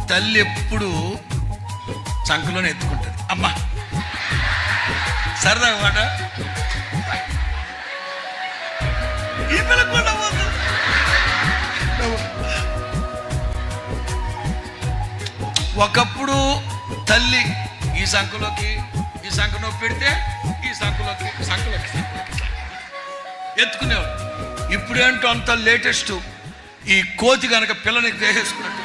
తల్లి ఎప్పుడు చంకలోనే ఎత్తుకుంటుంది. అమ్మా సరదాగా మాట ఈ పిల్లలు కూడా ఒకప్పుడు తల్లి ఈ సంఖలోకి పెడితే ఈ సంఖలోకి ఎత్తుకునేవాడు. ఇప్పుడేంటో అంత లేటెస్ట్, ఈ కోతి కనుక పిల్లని వేసేసుకున్నట్టు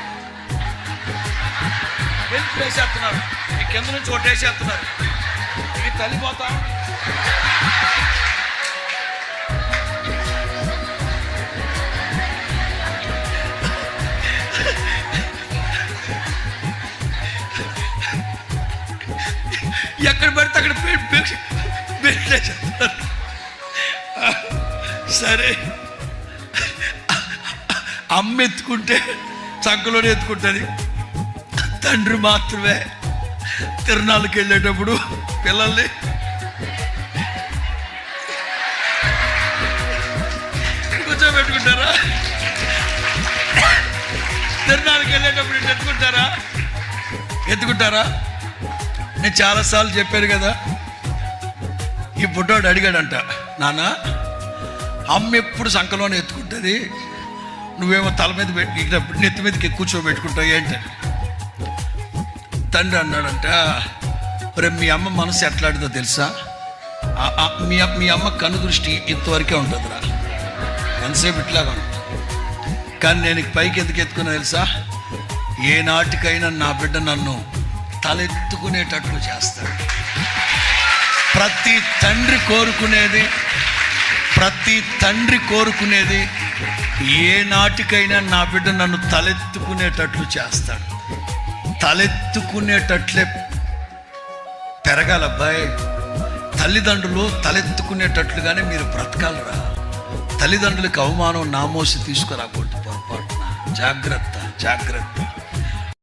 వేసేస్తున్నారు, ఈ కింద నుంచి ఒకటి వేసేస్తున్నారు. ఇది తల్లి పోతా ఎక్కడ పడితే అక్కడ పెట్టేసేస్తున్నారు. సరే, అమ్మ ఎత్తుకుంటే చంకలోనే ఎత్తుకుంటుంది. తండ్రి మాత్రమే తిరునాళ్ళకి వెళ్ళేటప్పుడు పిల్లల్ని కూర్చోబెట్టుకుంటారా? తిరునాళ్ళకి వెళ్ళేటప్పుడు ఎత్తుకుంటారా? నేను చాలాసార్లు చెప్పాను కదా. ఈ బుడ్డోడు అడిగాడంట, నాన్న అమ్మ ఎప్పుడు సంకలోనే ఎత్తుకుంటుంది, నువ్వేమో తల మీద పెట్టి నెత్తి మీదకి కూర్చోబెట్టుకుంటావు ఏంటని. తండ్రి అన్నాడంట, రే మీ అమ్మ మనసు ఎట్లాంటిదో తెలుసా? మీ అమ్మ కన్ను దృష్టి ఇంతవరకే ఉంటుందిరా, ఎంతసేపు ఇట్లాగా ఉంటుంది. కానీ నేను పైకి ఎందుకు ఎత్తుకున్నా తెలుసా? ఏ నాటికైనా నా బిడ్డ నన్ను తలెత్తుకునేటట్లు చేస్తాడు. ప్రతి తండ్రి కోరుకునేది ఏ నాటికైనా నా బిడ్డ నన్ను తలెత్తుకునేటట్లు చేస్తాడు. తలెత్తుకునేటట్లే పెరగాలబ్బాయి. తల్లిదండ్రులు తలెత్తుకునేటట్లుగానే మీరు బ్రతకాలరా. తల్లిదండ్రులకు అవమానం నామోసి తీసుకురాకూడదు పొరపాటున. జాగ్రత్త.